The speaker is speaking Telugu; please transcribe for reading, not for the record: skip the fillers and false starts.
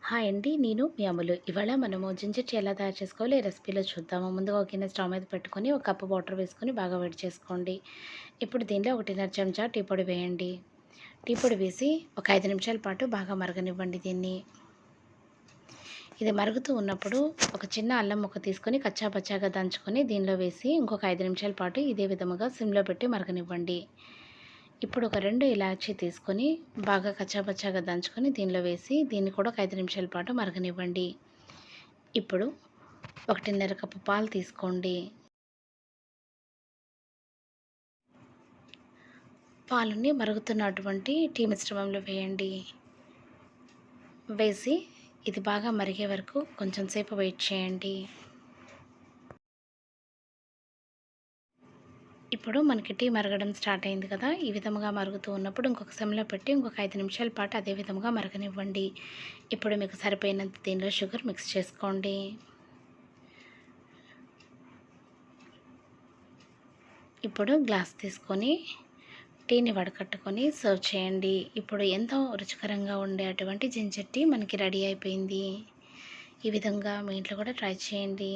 హాయ్ అండి. నేను మీ అమ్ములు. ఇవాళ మనము జింజర్ టీ ఎలా తయారు చేసుకోవాలో ఈ రెసిపీలో చూద్దాము. ముందుగా ఒక గిన్నె స్టవ్ మీద పెట్టుకొని ఒక కప్పు వాటర్ వేసుకొని బాగా వేడి చేసుకోండి. ఇప్పుడు దీనిలో 1.5 చెంచా టీ పొడి వేయండి. టీ పొడి వేసి ఒక 5 నిమిషాల పాటు బాగా మరగనివ్వండి దీన్ని. ఇది మరుగుతూ ఉన్నప్పుడు ఒక చిన్న అల్లం ముక్క తీసుకొని కచ్చా పచ్చాగా దంచుకొని దీనిలో వేసి ఇంకొక 5 నిమిషాల పాటు ఇదే విధముగా సిమ్లో పెట్టి మరగనివ్వండి. ఇప్పుడు ఒక 2 ఇలాచీ తీసుకొని బాగా కచ్చాపచ్చాగా దంచుకొని దీనిలో వేసి దీన్ని కూడా ఒక 5 నిమిషాల పాటు మరగనివ్వండి. ఇప్పుడు 1.5 కప్పు పాలు తీసుకోండి. పాలని మరుగుతున్నటువంటి టీ మిశ్రమంలో వేయండి. వేసి ఇది బాగా మరిగే వరకు కొంచెం సేపు వెయిట్ చేయండి. ఇప్పుడు మనకి టీ మరగడం స్టార్ట్ అయింది కదా! ఈ విధముగా మరుగుతూ ఉన్నప్పుడు ఇంకొక సిమ్‌లో పెట్టి ఇంకొక 5 నిమిషాల పాటు అదే విధముగా మరగనివ్వండి. ఇప్పుడు మీకు సరిపోయినంత దీనిలో షుగర్ మిక్స్ చేసుకోండి. ఇప్పుడు గ్లాస్ తీసుకొని టీని వడకట్టుకొని సర్వ్ చేయండి. ఇప్పుడు ఎంతో రుచికరంగా ఉండే అటువంటి జింజర్ టీ మనకి రెడీ అయిపోయింది. ఈ విధంగా మీ ఇంట్లో కూడా ట్రై చేయండి.